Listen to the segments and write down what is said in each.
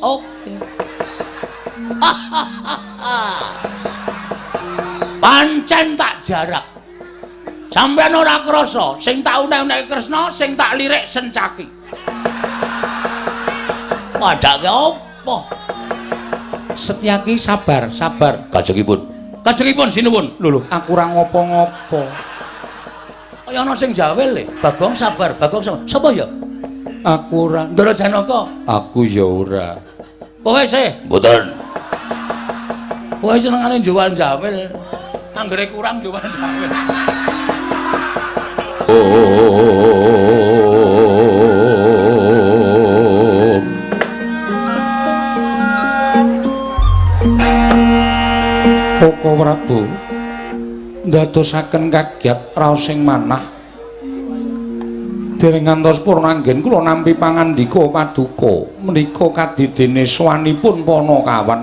Oke. Pancen tak jarak. Sampeyan ora krasa sing tak unek-unek Kresna, sing tak lirik Sencaki. Padake apa? Setyaki sabar, sabar. Kajengipun. Kajengipun sinuwun. Lho, aku ora ngopo-ngopo. Kaya ana sing jawel le. Bagong sabar, Bagong sabar. Sapa ya? Aku ora. Ndara Janaka. Aku ya ora. Kowe sih? Mboten. Kowe senengane jual jawel. Anggere kurang jual jawel. Koko Prabu ndadosaken kagiat raos sing manah dereng ngantos purnanggen kula nampi pangandika paduka menika kadidene swanipun Panakawan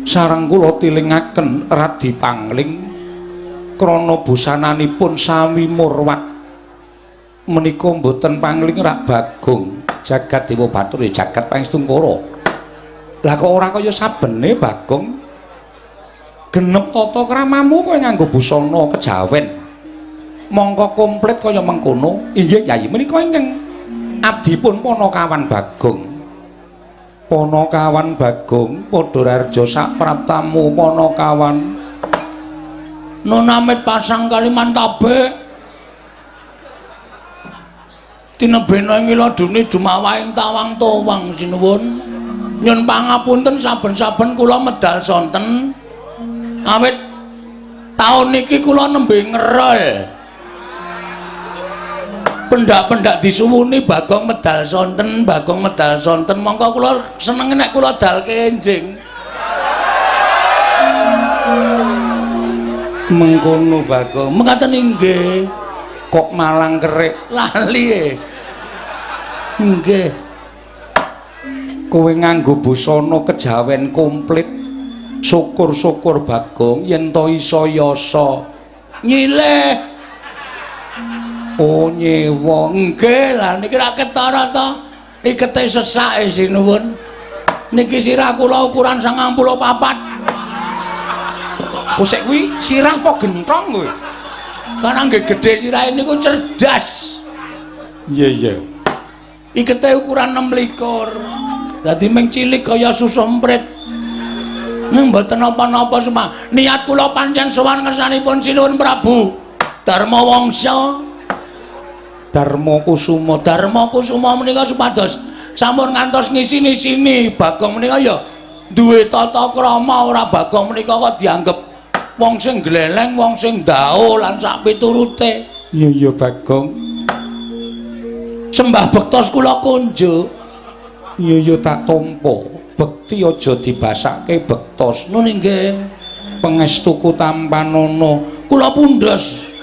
sareng kula tilingaken radi pangling krana busananipun sami murwat menika mboten pangling rak Bagong jagat Dewa Bathara jagat Pangestungkara lah kok ora kaya sabene Bagong genep tata kramamu kowe nganggo busana kejawen mongko komplit kaya mengkono inggih Yayi menika ingkang abdipun Panakawan Bagong padha rarja sak praptamu Panakawan nonamit pasang kaliman tabe tinebena ngiladuni dumawaing tawang towang sinuwun nyun pangapunten saben-saben kula medal sonten awit taun niki kula nembe ngerol pendak-pendak disuwuni Bagong medal sonten mongko kula seneng nek kula dal kenjing mengkono Bagong mekaten inggih kok malang kerik lali nggih kowe nganggo busana kejawen komplit syukur-syukur Bagong yen to isa yasa nyilih oh nyewa nggih lah niki ra ketara to ikete sesak sinuwun niki sirah kula ukuran 94 kok kuwi sirah apa genthong kowe karena nggih gedhe sirahe niku cerdas iya ikete ukuran 26 dadi ming cilik kaya susu emprit ning mboten napa-napa semua niat kula pancen sowan ngersanipun Sinuwun Prabu Darmawangsa Darma Kusuma menika supados sampun ngantos ngisi-sini Bagong menika ya duwe tata krama ora Bagong menika kok dianggep wong sing gleleng wong sing ndao lan sak piturute iya Bagong sembah bektos kula kunjuk iya tak tampa bekti aja dibasake bektos nun nggih pangestuku tampanana kula pundhos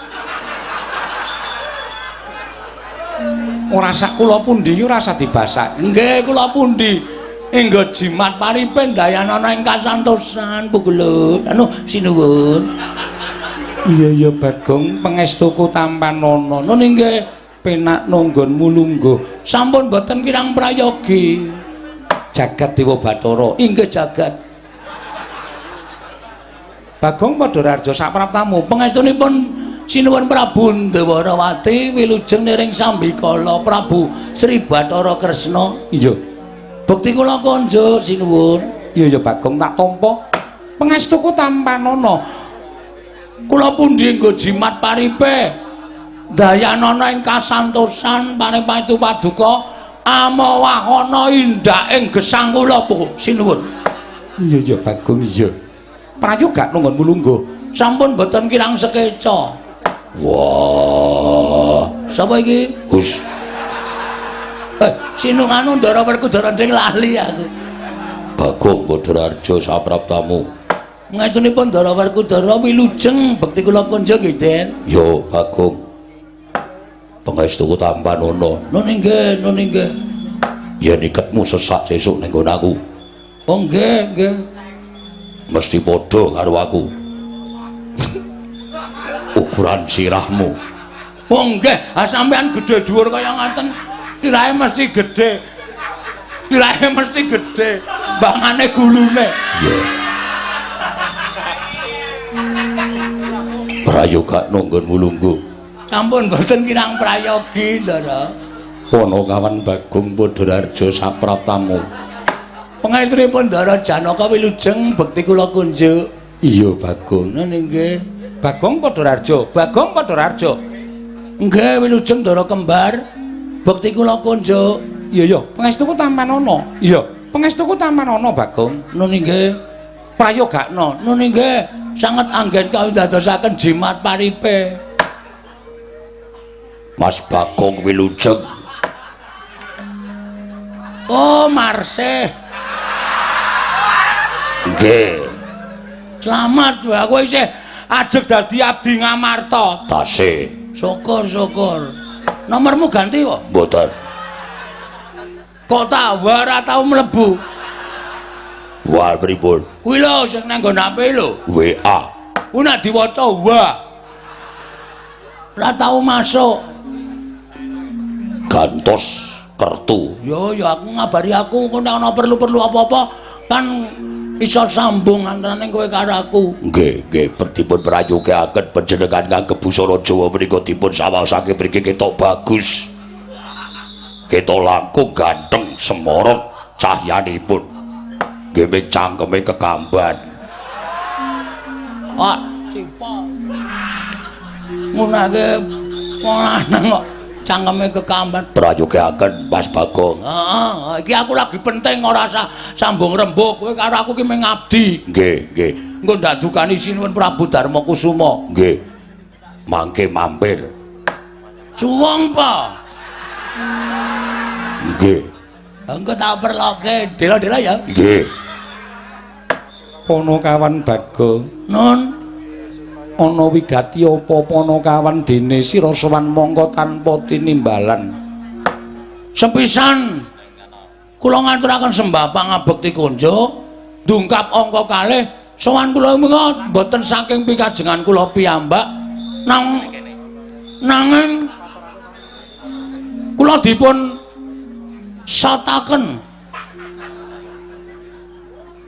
ora sak kula pundi ora usah dibasake nggih kula pundi enggo jimat paripe dayanana ing kasantosan pugulut anu sinuwun iya Bagong pangestuku tampanana nun nggih penak nonggonmu lungguh sampun boten kirang prayogi jagat Dewa Bathara inggih jagat Bagong padha rarja sapraptamu pangestunipun Sinuwun Prabu Ndawarawati wilujeng niring Sambikala Prabu Sri Bathara Kresna iya bukti kula konjuk sinuwun iya Bagong tak tampa pangestuku tampanana kula pundi nggo jimat paripe dayanana ing kasantosan panipitu paduka amawahana indak ing gesang kula po sinuwun iya Bagong iya prayoga nunggonmu lungguh sampun boten kirang sekeca wah sapa iki Gus Sinunganu Ndara Werkudara ndeng lali aku Bagong Badararja sapraptamu ngatunipun Ndara Werkudara wilujeng bekti kula kunjuk nggih Den yo Bagong pangestuku tampanana nun inggih yen iketmu sesak sesuk ning nggon aku oh nggih mesti padha karo aku ukuran sirahmu oh nggih sampean gedhe dhuwur kaya ngaten sirahe mesti gedhe Tirahe mesti gedhe, bangane gulune. Iya. Prayoga nunggon mulunggu. Sampun boten kirang prayogi, Ndara. Ponokawan Bagong Podararjo sapraptamu. Pangaturipun Ndara Janaka wilujeng bekti kula kunjuk. Iya Bagong. Nggih. Bagong Podararjo, Bagong Podararjo. Nggih wilujeng Ndara kembar bekti kula kunjuk. Iya iya, pangestuku tampan ana. Iya, pangestuku tampan ana Bagong. Nun nggih. Prayogakna. Nun nggih, sanget anggen kawitadosaken jimat paripe. Mas Bagong wilujeng. Oh, Marsih. Nggih. Selamat wae kowe isih ajeg dadi abdi Ngamarta. Tasih. Syukur. Nomormu ganti kok. Mboten. Kok tak ora tau mlebu. Wal pripun? Kuwi lho sing nang nggon HP lho. WA. Kuwi nek diwaca wa. Ora tau masuk. Gantos kertu. Yo aku ngabari aku kok nek ana perlu-perlu apa-apa kan iso sambung antaraning kowe karo aku. Nggih, dipun prayogaken panjenengan ngangge busana Jawa menika dipun sawasake mriki ketok bagus. Ketok langkung ganteng semorot cahyanipun. Nggih ming cangkeme kekamban. Wah, cipol. Ngunake wong lanang kok cangkeme kekamban. Prayogaken Mas Bagong. Heeh, iki aku lagi penting ora usah sambung rembug. Kowe karo aku ki mung ngabdi. Nggih. Engko ndadukani sinuwun Prabu Darma Kusuma. Nggih. Mangke mampir. Suwung pa. Nggih. Engko tak perloke, dela-dela ya. Nggih. Ponokawan Bagong. Nun, Ana wigati apa Ponokawan dene sira sowan mongko tanpa tinimbalan. sepisan kula ngaturaken sembah pangabekti kunjuk, ndungkap angka kalih sowan kula menika boten saking pikajengan kula piyambak, nanging kula dipun sotaken.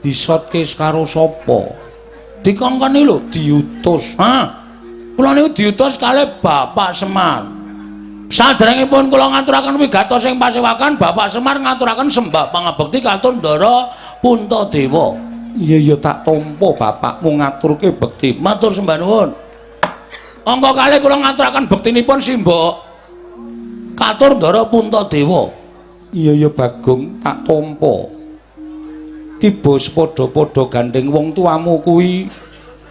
Disotke karo sapa? Dikongkoni lho, Diutus. ha. Kula niku diutus kalih Bapak Semar. Saderengipun kula ngaturaken wigatos ing pasewakan, Bapak Semar ngaturaken sembah pangabekti katur Ndara Puntadewa. Iya tak tampa bapakmu ngaturke bekti. Matur sembah nuwun. Angka kalih kula ngaturaken bektinipun simbok katur Ndara Puntadewa. Iya Bagong tak tampa. Tiba sepadha-padha gandeng wong tuamu kuwi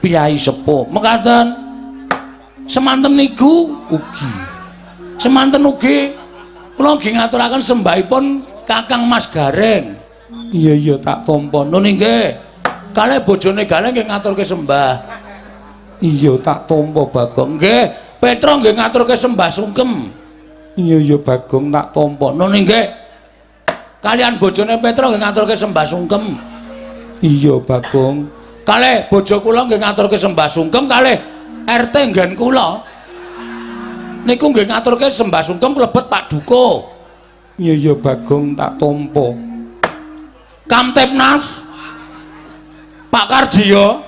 piyai sepuh. Mekaten semanten niku ugi. Semanten ugi kula nggih ngaturaken sembahipun Kakang Mas Gareng. Iya tak tampa. Nun nggih. Kalih bojone Gareng nggih ngaturke sembah. Iya tak tampa Bagong. Nggih, Petro nggih ngaturke sembah sungkem. Iya Bagong tak tampa. Nun nggih. Kalian bojone Petro nggih ngaturke sembah sungkem. Iya Bagong. Kalih bojo kula nggih ngaturke sembah sungkem, kalih RT nggen kula niku nggih ngaturke sembah sungkem klebet Pak Duko. Iya Bagong tak tampa. Kamtipnas Pak Kardiyo.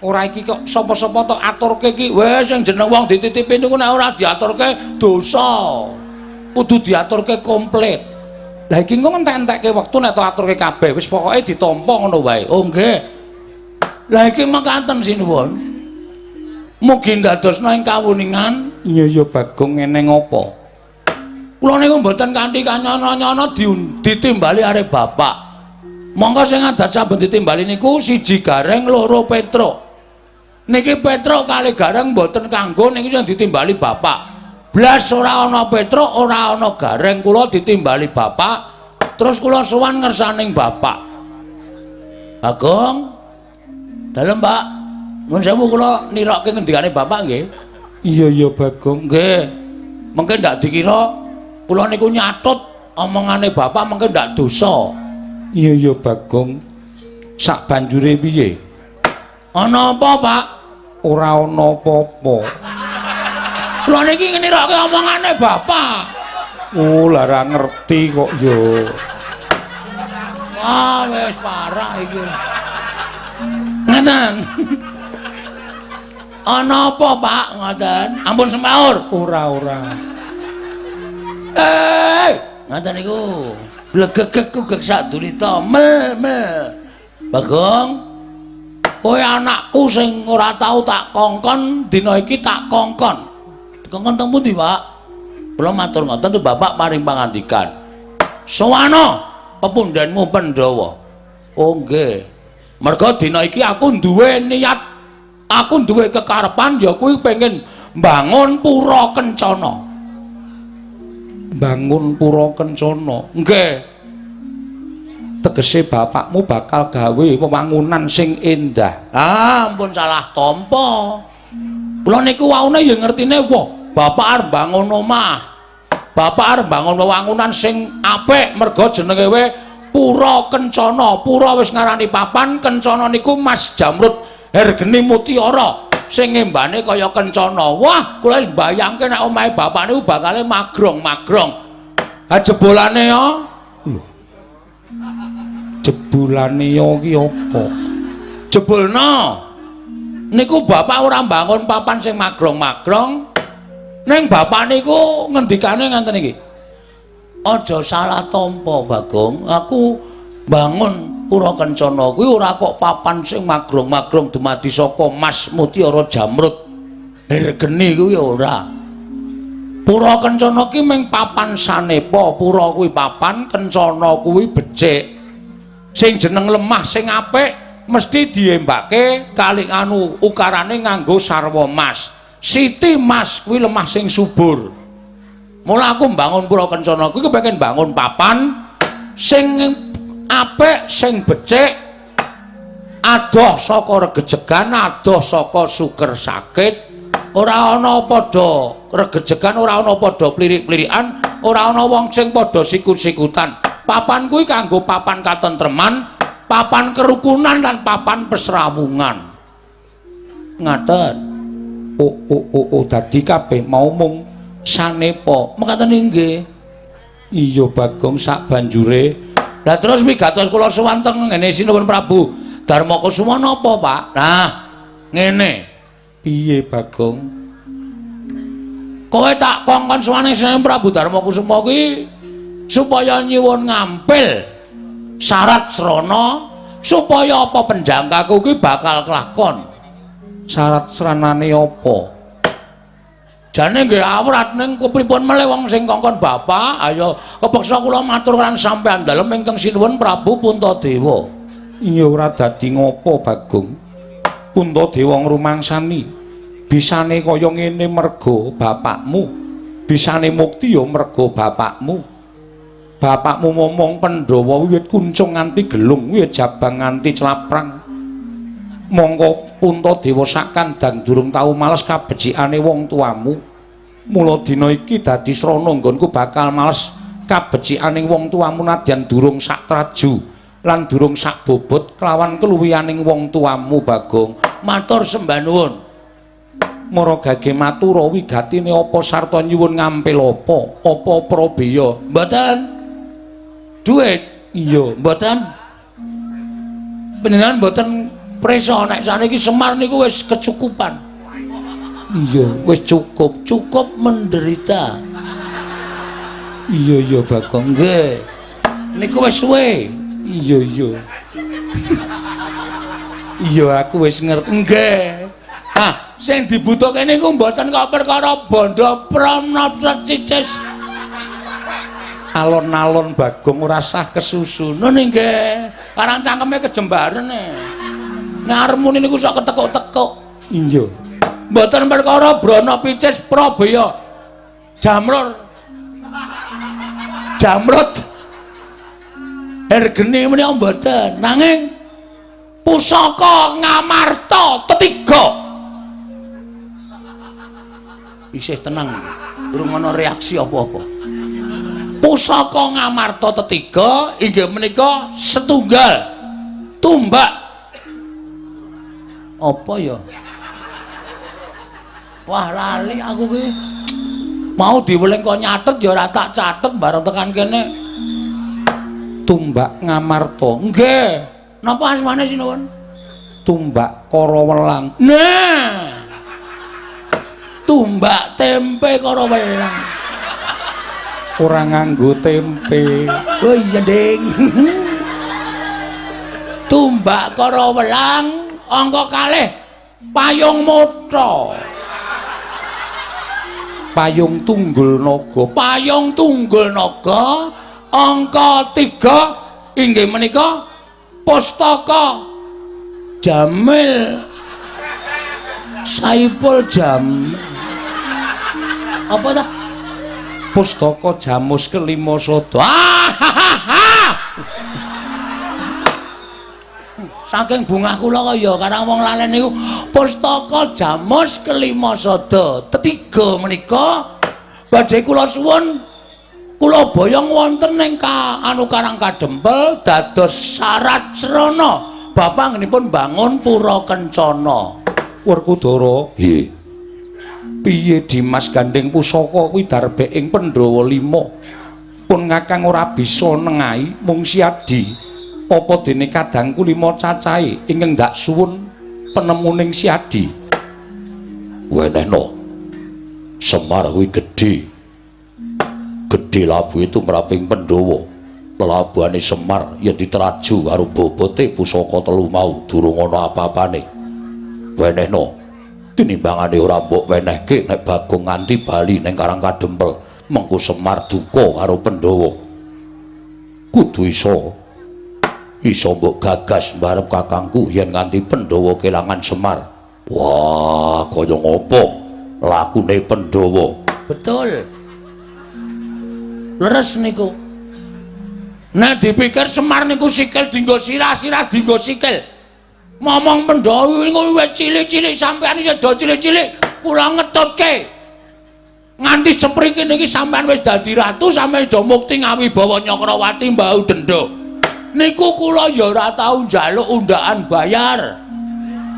Ora iki kok sapa-sapa tok aturke iki. Wis sing jeneng wong dititipi niku nek ora diaturke dosa. Kudu diaturke komplit. Lah iki engko entek-entekke wektu nek tok aturke kabeh wis pokoke ditampa ngono wae. Oh nggih. Lah iki mekaten sinuwun. Mugi ndadosna ing kawuningan. Iya Bagong eneng apa? Kula niku mboten kanthi kanyana-nyana ditimbali arep bapak. Monggo sing adat saben ditimbali niku siji Gareng, loro Petro. Niki Petro kalih Gareng mboten kanggo niku sing ditimbali bapak. Blas ora ana Petro, ora ana Gareng, kula ditimbali bapak. Terus kula sowan ngersaning bapak. Bagong. Dalem, Pak. Nuwun sewu kula nirokke ngendikane bapak nggih. Iya Bagong. Nggih. Mengke ndak dikira kula niku nyatut omongane bapak mengke ndak dosa. Iya Bagong. Sak banjure piye? Ana apa, Pak? Ora ana apa-apa. Kula niki ngenirokke omongane bapak. Oh, lara ngerti kok yo. Wis parah iki. Ngaten. Ana apa, Pak? Ngoten. Ampun semaur. Ora. Ngaten niku. Blegegek ku gek sadurita. Mel. Bagong. Kowe anakku sing ora tau tak kongkon, dina iki tak kongkon. Kongkon teng pundi, Pak? Kula matur ngoten tuh Bapak paring pangandikan. Sowana pepundhenmu Pandhawa. Oh nggih. Merga dina iki aku duwe niat, aku duwe kekarepan ya kuwi pengen mbangun Pura Kencana. Bangun Pura Kencana. Nggih. Tegese bapakmu bakal gawe wewangunan sing endah. Ampun salah tampa. Kula niku waune ya ngertine wah, bapak arep bangun omah. Bapak arep bangun wewangunan sing apik merga jenenge we Pura Kencana. Pura wis ngarani papan, Kencana niku Mas Jamrut Hergeni Mutiara sing ngembane kaya Kencana. Wah, kula wis mbayangke nek omahe bapak niku bakale magrong-magrong. Ha jebolane ya. Jebulane yo ki apa? Jebulna niku bapak ora mbangun papan sing magrong-magrong, ning bapak niku ngendikane ngenten iki. Aja salah tampa, Bagong. Aku bangun Pura Kencana kuwi ora kok papan sing magrong-magrong dumadi saka Mas Mutiara Jamrut Hergeni kuwi ora. Pura Kencana ki mung papan sanepa, pura kuwi papan, Kencana kuwi becik. Sing jeneng lemah sing apik mesti diembake kali anu ukarane nganggo sarwa mas. Siti mas kuwi lemah sing subur. Mula aku mbangun Pura Kencana kuwi kepengin bangun papan sing apik, sing becik, adoh saka regejegan, adoh saka suker sakit. Ora ana padha regejegan, ora ana padha plirik-plirikan, ora ana wong sing padha sikut-sikutan. Papan kuwi kanggo papan katentreman, papan kerukunan lan papan pesrawungan. Ngaten. Oh, dadi kabeh mau mung sanepa. Mekaten inggih. Iya Bagong sak banjure. Lah terus wigatos kula sowan teng ngene Sinuwun Prabu Darmakusuma napa, Pak? Nah, ngene. Piye Bagong? Kowe tak kongkon sowane Sinuwun Prabu Darmakusuma kuwi supaya nyuwun ngampil syarat srana supaya apa penjangkaku kuwi bakal kelakon. Syarat sranane apa? Jane nggih awrat ning kepripun melih wong sing kongkon bapak, ayo kepeksa kula matur kan sampean dalem ingkang Sinuwun Prabu Puntadewa. Iya ora dadi ngopo Bagong. Puntadewa ngrumangsani bisane kaya ngene merga bapakmu. Bisane mukti ya merga bapakmu. Bapakmu ngomong Pandhawa wiwit kuncung nganti gelung, wiwit jabang nganti celaprang. Mongko Puntadewa sak kandhang durung tau males kabecikane wong tuamu. Mula dina iki dadi srana nggonku bakal males kabecikaning wong tuamu nadyan durung sak traju lan durung sak bobot kelawan keluwihaning wong tuamu Bagong. Matur sembah nuwun. Maragage matura wigatine apa sarta nyuwun ngampil apa? Apa prabeya? Mboten duit. Iya, mboten panjenengan mboten presa nek saniki Semar niku wis kecukupan. Iya, Wis cukup menderita. Iya Bagong. Nggih. Niku wis suwe. Iya. Iya aku wis ngerti. Nggih. Ah, sing dibutuhke niku mboten kok perkara bondo pramnata cicis. Alon-alon Bagong ora sah kesusun. Ngono nggih. Karang cangkeme kejembaren e. Nek arep muni niku sok ketekuk-tekuk. Iya. Mboten perkara brana picis Prabaya. Jamrut Hergeni menika mboten, nanging pusaka Ngamarta Tetiga. Isih tenang. Durung ana reaksi apa-apa. Pusaka Ngamarta Tetiga inggih menika setunggal tumbak apa ya? Wah lali aku ki. Mau diweling kok nyatet ya ora tak catet bareng tekan kene. Tumbak Ngamarta. Nggih. Napa asmane sinuwun? Tumbak Karawelang. Nah. Tumbak tempe Karawelang. Ora nganggo tempe. Oh iya, Ding. Tumbak Karawelang angka kalih payung motha. Payung Tunggul Naga. Payung Tunggul Naga angka 3 inggih menika Pustaka Jamil Saipul Jamil. Apa ta? Pustaka Jamus Kelima Sada. Saking bungah kula kaya karang wong lalen niku Pustaka Jamus Kelima Sada. Ketiga menika badhe kula suwun kula boyong wonten ing anu Karang Kadempel dados syarat srana bapangipun bangun Pura Kencana. Werkudara. Nggih. Piye Dimas gandeng pusaka kuwi darbe ing Pandhawa 5. Pun Kakang ora bisa nengahi mung Siadi. Apa dene kadangku 5 cacahe ingkang ndak suwun penemuning Siadi. Wenehna. Semar kuwi gedhe. Gedhe labuhe tumraping Pandhawa. Lelabuhane Semar yen diteraju karo bobote pusaka 3 mau durung ana apa-apane. Wenehna. Tinimbangane ora mbok wenehke nek Bagong nganti bali ning Karang Kadempel, mengko Semar duka karo Pandhawa. Kudu iso mbok gagas mbarep kakangku yen nganti Pandhawa kelangan Semar. Wah, kaya ngopo lakune Pandhawa? Betul. Leres niku. Nek dipikir Semar niku sikil dinggo sirah, sirah dinggo sikil. Momong Pandhawa niku wis cilik-cilik sampeyan isih do cilik-cilik kula ngetutke. Nganti sepriki niki sampeyan wis dadi ratu, sampeyan do mukti ngawibawa Nyakrawati mbau denda. Niku kula ya ora tau njaluk undakan bayar.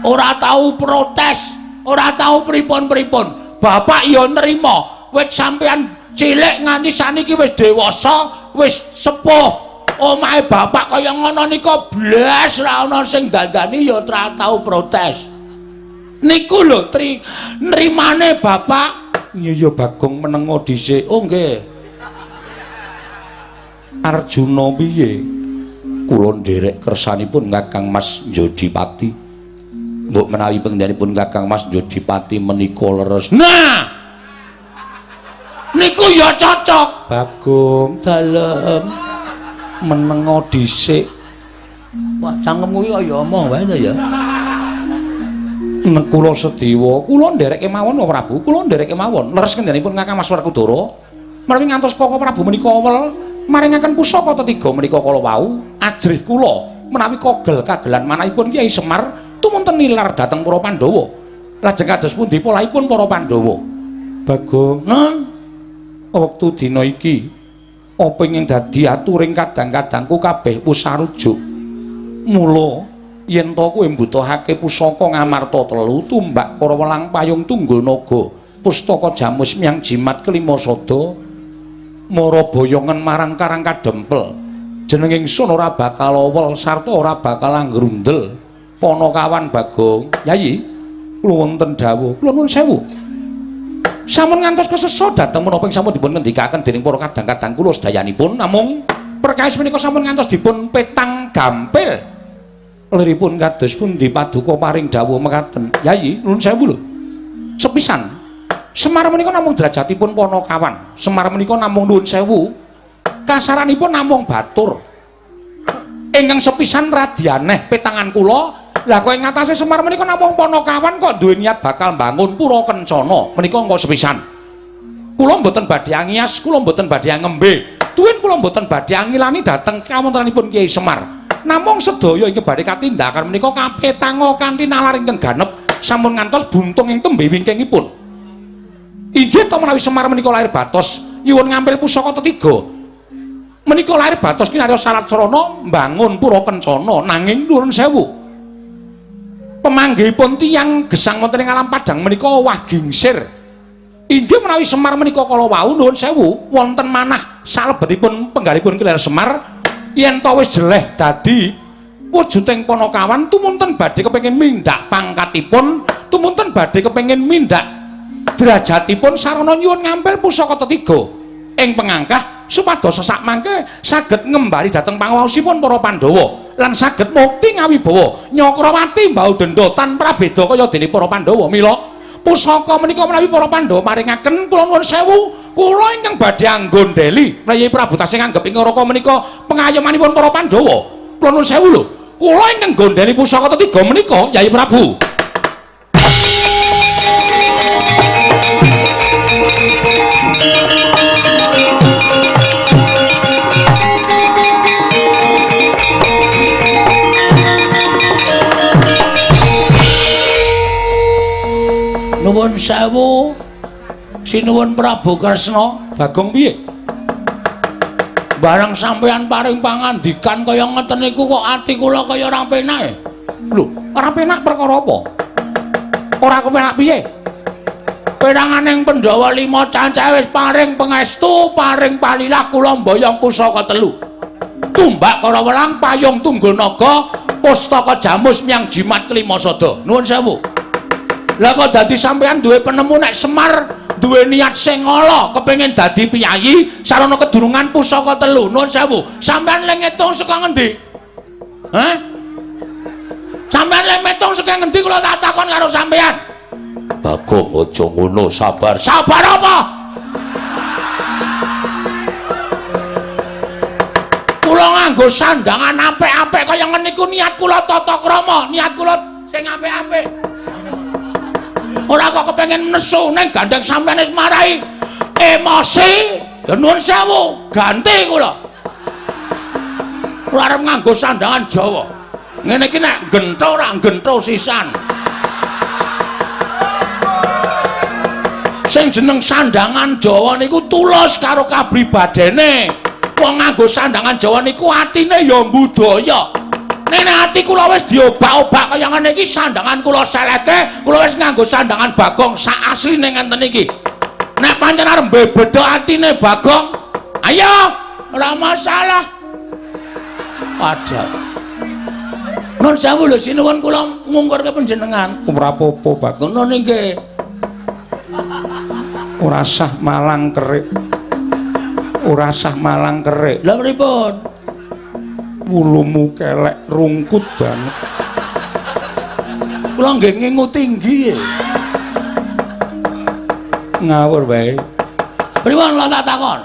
Ora tau protes, ora tau pripun-pripun. Bapak ya nrimo, wis sampeyan cilik nganti saniki wis dewasa, wis sepuh. Omahe bapak kaya ngono nika blas ra ana sing dandani ya ora tau protes. Niku lho nrimane bapak. Ya Bagong menengo dhisik. Oh nggih. Arjuna piye? Kula nderek kersanipun Kakang Mas Jodipati. Mbok menawi penggenipun Kakang Mas Jodipati menika leres. Nah. Niku ya cocok. Bagong Dalem menengo dhisik. Wah, cangkemmu iki kaya omong wae to ya. Nek kula Sedewa, kula ndereke mawon Prabu, kula ndereke mawon. Leres kendhanipun Kakang Mas Werkudara. Menawi ngantos Koko Prabu menika wel maringaken pusaka ketiga menika kala wau, ajrih kula menawi kogel kagelan manahipun Kyai Semar tumunten nilar dhateng para Pandhawa. Lajeng kados pundi polahipun para Pandhawa? Bagong, wektu dina iki apa ingin dadi aturing kadang-kadangku kabeh wis sarujuk. Mula yen to kowe mbutuhake pusaka Ngamarta 3, tumbak Karawelang payung Tunggul Naga, pustaka Jamus Myang Jimat Kelima Sada, mara boyongan marang Karang Kadempel. Jeneng ingsun ora bakal owel sarta ora bakal anggrundel. Panakawan Bagong. Yayi, kula wonten dawuh. Kula nuwun sewu. Sampun ngantos kesesa dhateng menapa sampun dipun ngendikaken dening para kadang-kadang kula sedayanipun, namung perkawis menika sampun ngantos dipun petang gampil. Liripun kados pundi paduka paring dawuh mekaten. Yayi, nuwun sewu lho. Sepisan Semar menika namung derajatipun Panakawan. Semar menika namung nuwun sewu. Kasaranipun namung batur. Ingkang sepisan radyaneh petangan kula. Lah kowe ngatasé Semar menika namung Panakawan kok duwe niat bakal mbangun Pura Kencana. Menika engko sepisan. Kula mboten badhe angias, kula mboten badhe ngembe. Duwin kula mboten badhe angilani dhateng kawontenanipun Kyai Semar. Namung sedaya ingkang badhe katindakan menika kapetanga kanthi nalar ingkang ganep sampun ngantos buntung ing tembe wingkingipun. Inggih to menawi Semar menika lair batos nyuwun ngambil pusaka ketiga. Menika lair batos kinarya syarat sarana mbangun Pura Kencana, nanging nuwun sewu. Pemanggihipun tiyang gesang wonten ing alam Padang menika owah gingsir. Inggih menawi Semar menika kala wau nuwun sewu wonten manah salebetipun penggalipun Kiler Semar yen to wis jeleh dadi wujuding Panakawan tumunten badhe kepengin mindhak pangkatipun, tumunten badhe kepengin mindhak derajatipun sarana nyuwun ngampil pusaka tetiga ing pengangkah supados sak mangke saged ngembari dhateng panguwasipun para Pandhawa lan saged mukti ngawibawa Nyakrawati mbau denda tanpa beda kaya dene para Pandhawa. Mila pusaka menika menawi para Pandhawa maringaken kula nuwun sewu, kula ingkang badhe anggondheli Yayi Prabu tasih nganggep ing raka menika pengayomanipun para Pandhawa. Kula nuwun sewu lho, kula ingkang gondheli pusaka tetiga menika Yayi Prabu. Nuwun sewu sinuwun Prabu Kresna. Bagong piye? Barang sampeyan paring pangandikan kaya ngeten niku kok ati kula kaya ora penak. Lho, ora penak perkara apa? Ora kepenak piye? Peranganing Pandhawa 5 cancah wis paring pangestu, paring palilah kula mboyong pusaka 3. Tumbak Kara Welang, payung Tunggul Naga, pustaka Jamus Myang Jimat Kelima Sada. Nuwun sewu. Lah kok dadi sampeyan duwe penemu nek Semar duwe niat sing ala kepengin dadi piyayi sarana kedurungan pusaka 3. Nuwun sewu. Sampeyan lek ngitung saka ngendi? Hah? Sampeyan lek metung saka ngendi kula tak takon karo sampeyan? Bagong aja ngono, sabar. Sabar apa? Kula nganggo sandangan apik-apik kaya ngene iku niat kula tata krama, niat kula sing apik-apik. Ora kok kepengin nesu ning gandeng sampeyan wis marai emosi. Ya nuwun sewu, ganti kula. Kula arep nganggo sandangan Jawa. Ngene iki nek gentho ora gentho sisan. Sing jeneng sandangan Jawa niku tulus karo kabribadene. Wong nganggo sandangan Jawa niku atine ya mbudaya. Nek ati kula wis diobak-obak kaya ngene iki sandangan kula seleke, kula wis nganggo sandangan Bagong sak asline ngenten iki. Nek pancen arep bebeda atine Bagong, ayo, ora masalah. Ada. Nun sewu lho sinuwun kula ngungkurke panjenengan. Ora apa-apa, Bagong. Ngono nggih. Ora sah malang kerik. Ora sah malang kerik. Lah pripun? Wulumu kelek rungkut banget. Kula nggih ngingu tinggi. Ngawur bae. Pripun kula tak takon?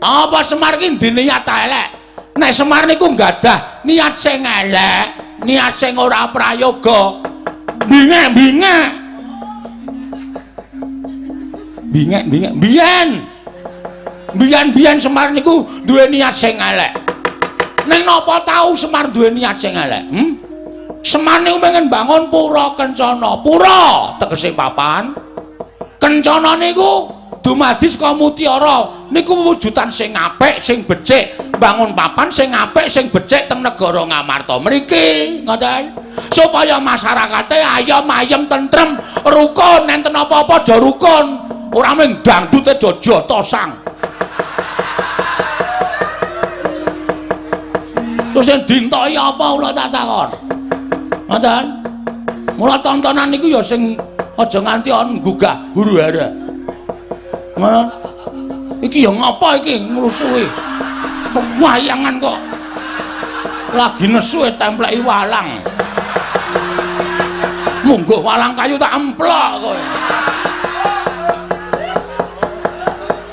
Apa Semar ki diniat elek? Nek Semar niku nggadah niat sing elek, niat sing ora prayoga. Bingek-bingek. Bingek-bingek. Biyen Semar niku duwe niat sing elek. Neng napa tau Semar duwe niat sing elek? Semar niku pengen bangun pura Kencana. Pura tegese papan. Kencana niku dumadi saka mutiara. Niku wujudan sing apik, sing becik. Bangun papan sing apik, sing becik teng negara Ngamarta mriki. Ngoten. Supaya masyarakate ayem-ayem tentrem, rukun, enten apa-apa aja rukun. Ora mung dangdute aja jotosang. Terus yang dintoki apa kula tak takon? Ngoten. Mula tontonan niku ya sing aja nganti ana gugah huru-hara. Ngono. Iki ya ngapa iki ngrusuhi? Kok wayangan kok lagi nesu templeki walang. Munggo walang kayu tak emplok kowe.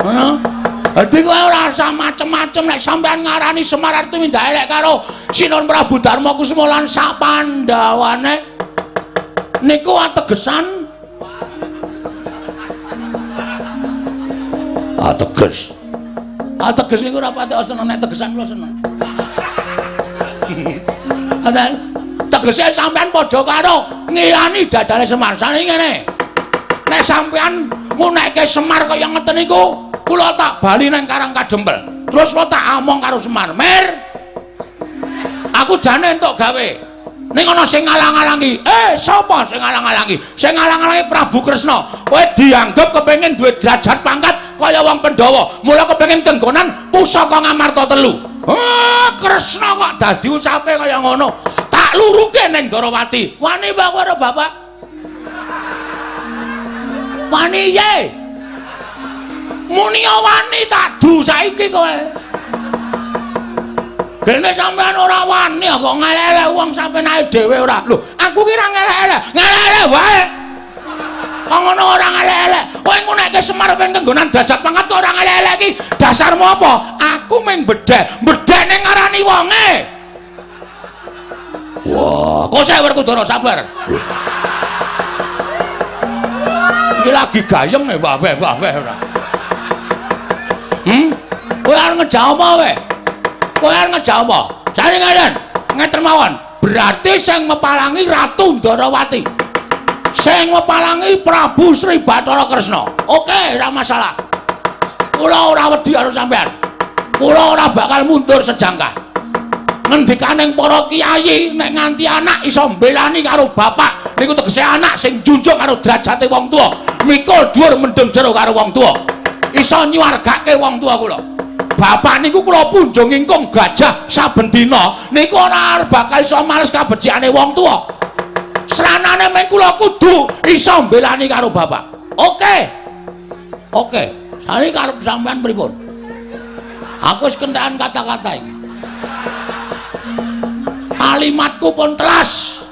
Ngono. Dadi kowe ora usah macem-macem nek sampean ngarani Semar arep mindah elek karo Sinuwun Prabu Darma Kusuma lan sak Pandhawane. Niku ategesan ateges. Ateges niku ora pati seneng nek tegesan kula seneng. Ada tegese sampean padha karo ngilani dadane Semar. Sane ngene. Nek sampean ngunekke Semar kaya ngeten niku kula tak bali nang Karang Kadempel. Terus kula tak omong karo Semar, "Mir, aku jane entuk gawe. Ning ana sing ngalang-alangi." Sapa sing ngalang-alangi? Sing ngalang-alangi Prabu Kresna. Kowe dianggep kepengin duwe derajat pangkat kaya wong Pandhawa. Mula kepengin kenggonan pusaka Ngamarta 3. Kresna kok dadi ucape kaya ngono. Tak luruke ning Darawati. Wani Pak karo Bapak. Wani ye. Muni wani tak du saiki kowe. Kene sampean ora wani kok ngelek wong sampean ae dhewe ora. Lho, aku ki ra ngelek-elek. Ngelek wae. Kok ngono ora ngelek-elek. Kowe nguneke Semar ben kenggonan derajat pangkat kok ora ngelek-elek ki. Dasarmu apa? Aku mung bedhek ning ngarani wonge. Wah, kok saya Werkudara sabar. Iki lagi gayeng nek babeh ora. Kowe arep ngejawab apa wae? Kowe arep ngejawab apa? Jane ngeten mawon. Berarti sing mepalangi Ratu Ndarawati. Sing mepalangi Prabu Sri Bathara Kresna. Oke, ora masalah. Kula ora wedi karo sampean. Kula ora bakal mundur sejangkah. Ngendikaning para kiai nek nganti anak iso mbelani karo bapak niku tegese anak sing junjung karo derajate wong tuwa. Mikul dhuwur mendem jero karo wong tuwa. Iso nyuwargake wong tuwa kula. Bapak niku kula punjung ingkung gajah saben dina niku ora bakal iso males kabeciane wong tuwa. Sranane men kula kudu iso mbelani karo bapak. Oke. Oke. Sari karep sampean pripun? Aku wis kentekan kata-kata iki. Kalimatku pun telas.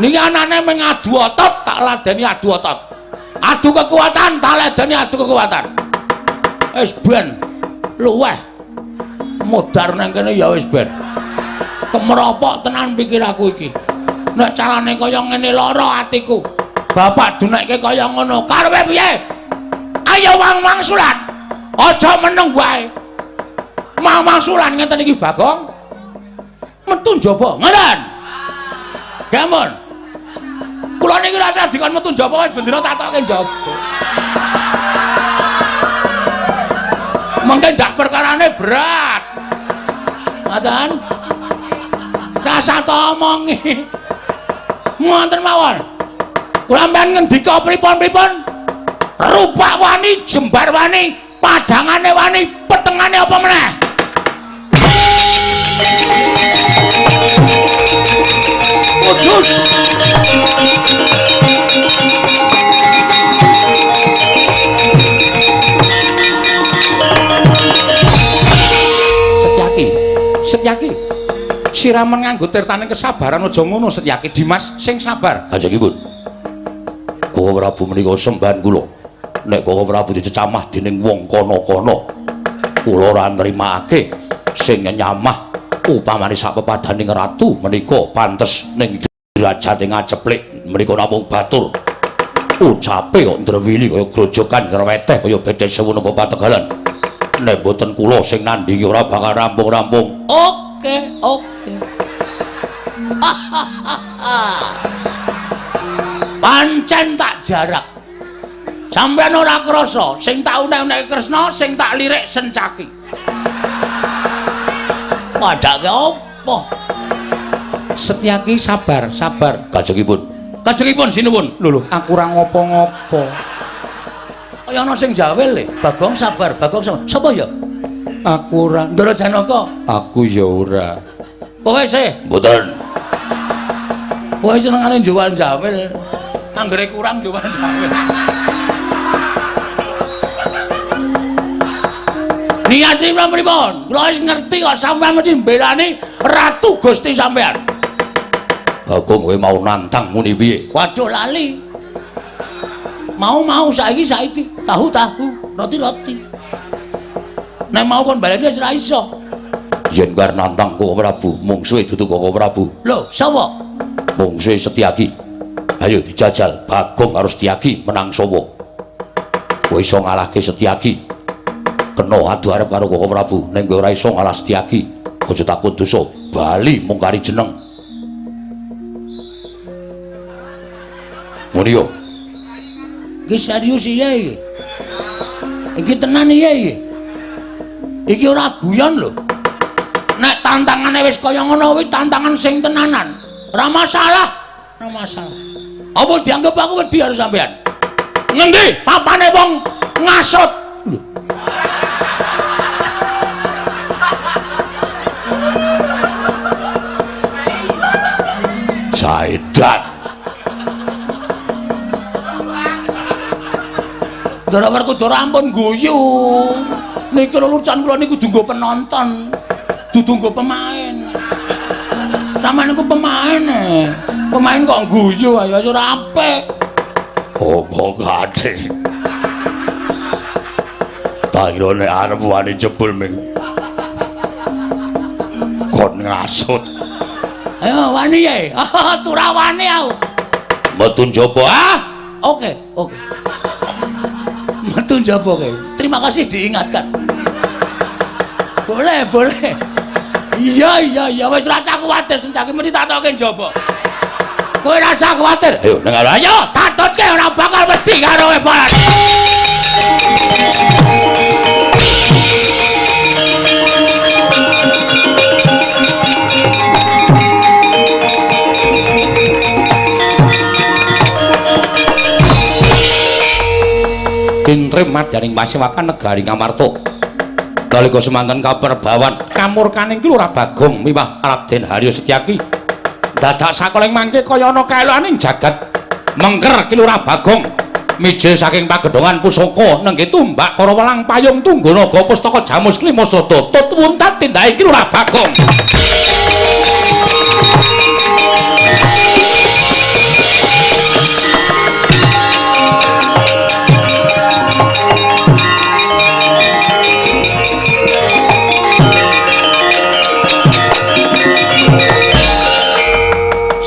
Niki anane mung adu otot tak ladeni adu otot. Adu kekuatan tak ladeni adu kekuatan. Wis ben luweh. Modar nang kene ya wis ben. Kemropok tenan pikir aku iki. Nek carane kaya ngene lara atiku. Bapak dunekke kaya ngono. Karepe piye? Ayo wang-wangsulan. Aja meneng wae. Wang-wangsulan ngeten iki Bagong. Metu njaba. Ngoten. Gampun. Kula niki rasa dikon metu njaba wis bendera tak tokke njaba. Mengke ndak perkarane berat. Ngoten. Rasa to omongi. Ngoten mawon. Kula mben ngendika pripun-pripun? Rupak wani, jembar wani, padangane wani, petengane apa meneh? Kudus. Setyaki. Siraman nganggo tirtaning kesabaran aja ngono Setyaki. Dimas sing sabar. Kanjengipun. Kula Prabu menika sembahan kula. Nek Kula Prabu dicecamah dening wong kono-kono, kula ora nrimake sing nyamah upamane sak pepadaning ratu menika pantes ning derajate ngaceplik menika namung batur. Ucape kok ndrewili kaya grojokan ngreweteh kaya bedhe sewu napa pategalan. Nek boten kula sing nandingi ora bakal rampung-rampung. Oke. Pancen tak jarak. Sampeyan ora krasa sing tak unek-unek Kresna, sing tak lirik Sencaki. Padake apa? Setyaki sabar. Kajengipun sinuwun. Lho, aku ora ngopo-ngopo. Kaya ana sing jawel le. Bagong sabar. Sapa ya? Aku ora. Ndara Janaka. Aku ya ora. Kowe sih? Mboten. Kowe senengane jual jawel. Anggere kurang jual jawel. Niatipun pripun? Kula wis ngerti kok sampeyan mesti mbelani Ratu Gusti sampeyan. Bagong kowe mau nantang muni piye? Waduh lali. Mau saiki tahu roti. Nek mau kon baleni wis ora iso. Yen bar nantang Koko Prabu, mungsuhe dudu Koko Prabu. Lho, sapa? Mungsuhe Setyaki. Ayo dijajal Bagong karo Setyaki menang sapa? Kowe iso ngalahke Setyaki. Kena adu arep karo Koko Prabu, ning kowe ora iso ngalah Setyaki. Aja takut dosa, bali mung kari jeneng. Ngono yo. Iki serius iya iki. Iki tenan iya iki. Iki ora guyon lho. Nek tantangane wis kaya ngono kuwi tantangan sing tenanan. Ora masalah. Apa dianggap aku wedi karo sampean? Ngendi papane wong ngasut? edan. Ndara Werkudara ampun guyu. Niki lulusan kula niku kudu nggo penonton, dudu nggo pemain. Sampeyan niku pemain. Pemain kok guyu ayo ora apik. Apa kate? Tak kira nek arep wani jebul ming. Kon ngasut. Ayo wani ya. Tura wani aku. Metu njaba ah? Oke. Metu njaba kowe. Terima kasih diingatkan. Boleh. Iya, wis rasa kuwatir sencake mesti tak toke njaba. Kowe rasa kuwatir. Ayo dengar ayo, tatutke ora bakal mesti karo kowe balas. Tintrim madyaning Pasewakan negari Ngamarta. Nalika semanten kaperbawan kamurkaning Ki Lurah Bagong miwah Raden Haryo Setyaki. Dadak sakoling mangke kaya ana kaeloaning jagat. Mengker Ki Lurah Bagong mijil saking pagedhongan pusaka nenggih tumbak para welang payung tungganaga pustaka Jamus Klimasada tut wuntat tindake Ki Lurah Bagong.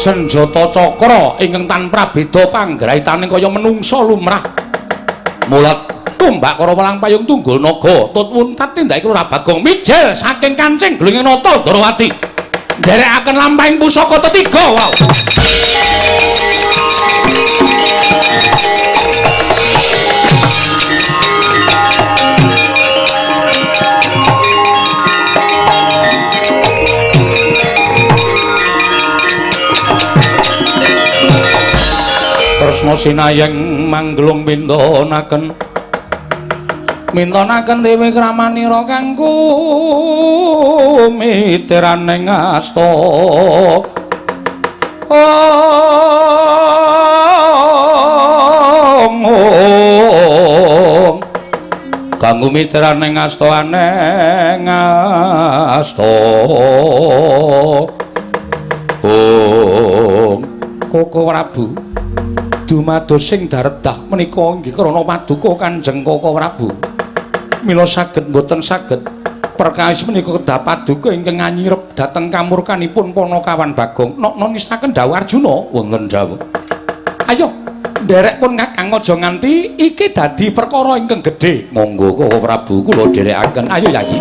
Senjata cakra ingkang tan prabeda panggraitaning kaya menungsa lumrah. Mulat tumbak karo welang payung tunggul naga tut wuntat tindake Lurah Bagong mijil saking kancing glunging nata Ndarawati. Nderekaken lampahing pusaka tetiga wow. Tresna sinayeng manggelung mintonaken Dewi Kramanira kanggo mitiraning asta kanggo mitiraning asta aneng asta Koko Prabu dumados sing daredah menika inggih krana paduka Kanjeng Koko Prabu. Mila saged mboten saged perkawis menika kedah paduka ingkang anyirep dhateng kamurkanipun Panakawan Bagong. Nokna nistaken dawuh Arjuna wonten dawuh. Ayo nderek pun Kakang aja nganti iki dadi perkara ingkang gedhe. Monggo Koko Prabu kula dherekaken. Ayo Yayi.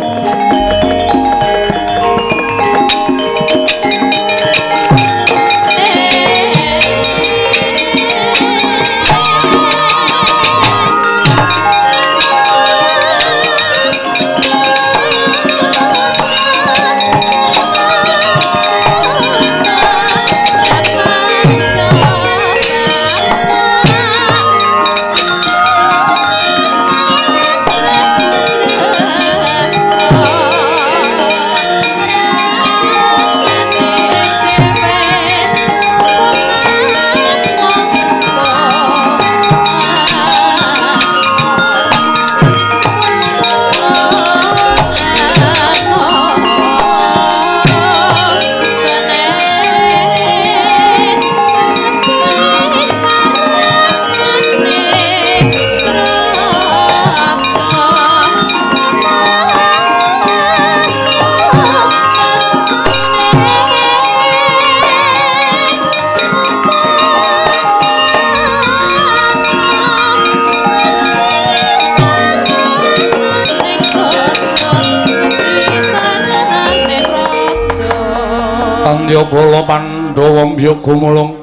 Bala Pandhawa mbiyoga mulung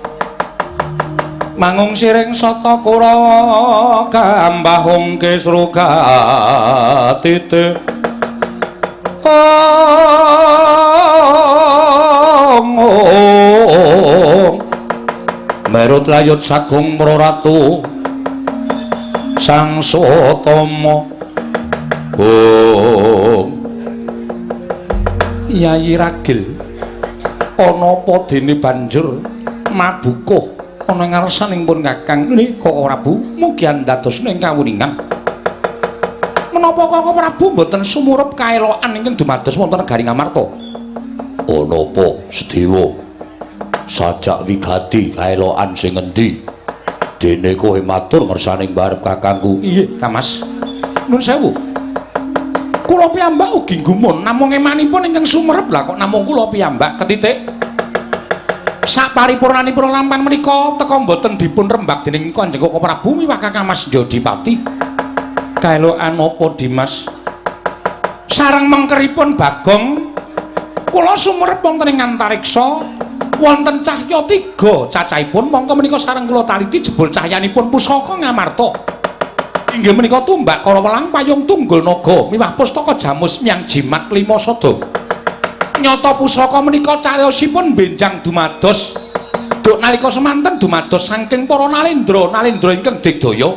mangung siring sata Kurawa kambahung Kesrugatite Merut layut sagung Praratu Sang Sutama Yayi Ragil ana apa dene banjur mabukuh ana ngarsaning pun Kakang nggih Koko Prabu mugi andadosna ing kawuningan. Menapa Koko Prabu mboten sumurup kaelokan ingkang dumados wonten negari Ngamarta? Ana apa Sedewa? Sajak wigati kaelokan sing endi? Dene kowe matur ngersaning barep kakangku. Iya, Kamas. Nuwun sewu. Kula piyambak ugi gumun namung emanipun ingkang sumerep lah kok namung kula piyambak ketitik. Saparipurnanipun lampan menika teka mboten dipun rembag dening Kanjeng Koko Prabu miwah Kakang Mas Jodipati. Kaelokan apa Dimas? Sareng mengkeripun Bagong kula sumerep wonten ing antariksa wonten cahya 3 cacahipun mongko menika sareng kula taliti jebul cahyanipun pusaka Ngamarta. Inggih menika tumbak kala welang payung tunggul naga miwah pustaka jamus miang jimat 5 sada. Nyata pusaka menika cariyosipun benjang dumados duk nalika semanten dumados saking para nalendra ingkang digdaya.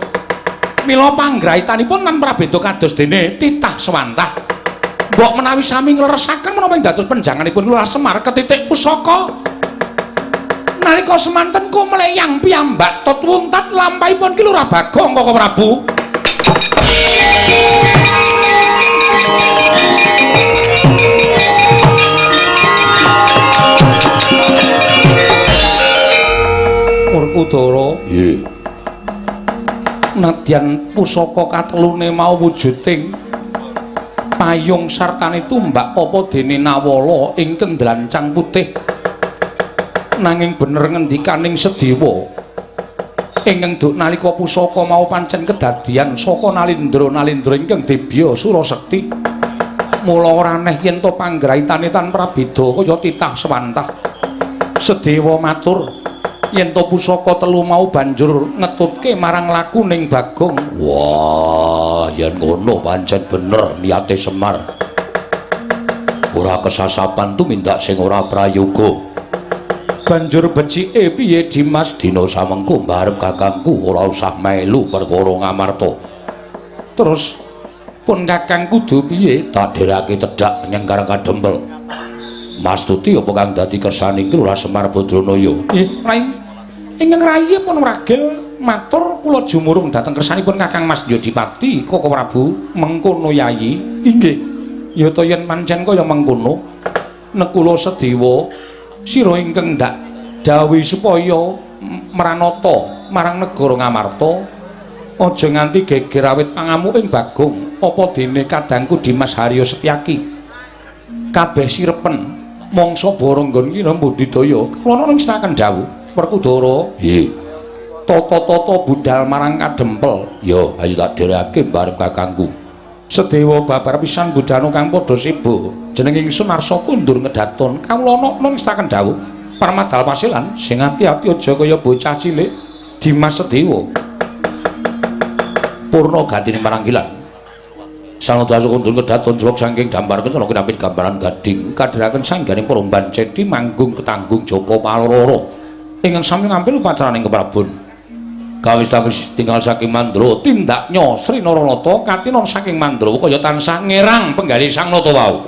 Mila panggraitanipun lan prabéda kados dene titah swantah. Mbok menawi sami ngleresaken menapa ing dados penjanganipun Lurah Semar ketitik pusaka nalika semanten kumleyang piyambak tutwuntat lampahipun ki Lurah Bagong Koko Prabu. Werkudara, Nggih. Nadyan pusaka katelune mau wujuding payung sartane tumbak apa dene Nawala ingkang dlancang putih. Nanging bener ngendikaning Sedewa ingkang duk nalika pusaka mau pancen kedadian saka nalendra ingkang debya Surasekti. Mula ora aneh yen to panggraitane tan prabéda kaya titah swantah. Sedewa matur yen to pusaka telu mau banjur ngetutke marang lakuning Bagong. Wah, yen ngono pancen bener niate Semar. Ora kesasapan tumindak sing ora prayoga. Banjur becike piye Dimas? Dina samengko mbarep kakangku ora usah melu perkara Ngamarta. Terus pun Kakang kudu piye? Tak derake cedhak menyang Karang Kadempel. Mastuti apa kang dadi kersaning Lurah Semar Badranaya? Nggih, Rai. Ingkang rayi pun wragil matur kula jumurung dhateng kersanipun Kakang Mas Jodipati Koko Prabu mengkono yayi. Inggih. Ya to yen pancen kaya mengkono nekula Sedewa sira ingkang ndak dawuh supaya mranata marang negara Ngamarta aja nganti geger awit pangamuking Bagong apa dene kadangku Dimas Haryo Setyaki kabeh sirepen mangsa baranggon kira mbudidaya kula ning staken dawuh Werkudara. Nggih. Tata-tata budal marang Kadempel. Ya, ayo tak dhereke barep kakangku. Sedewa babar pisan budhanu kang padha sibu. Jeneng ingsun Arsa kundur ngedaton. Kawula ana ning staken dawuh. Parmadal pasilan sing ati-ati aja kaya bocah cilik. Dimas Sedewa. Purna gatine maranggilan. Sang Dasa kundur ngedaton jlok saking dambar kencana kinapit gambaran gading kadheraken sangganing peromban cedhi manggung ketanggung japa paloro. Ingkang sami ngambil upacaraning keprabon. Kawis-kawis tinggal saking Mandra tindaknya Sri Naralata katinon saking Mandrawa kaya tansah ngerang penggali sang nata wau.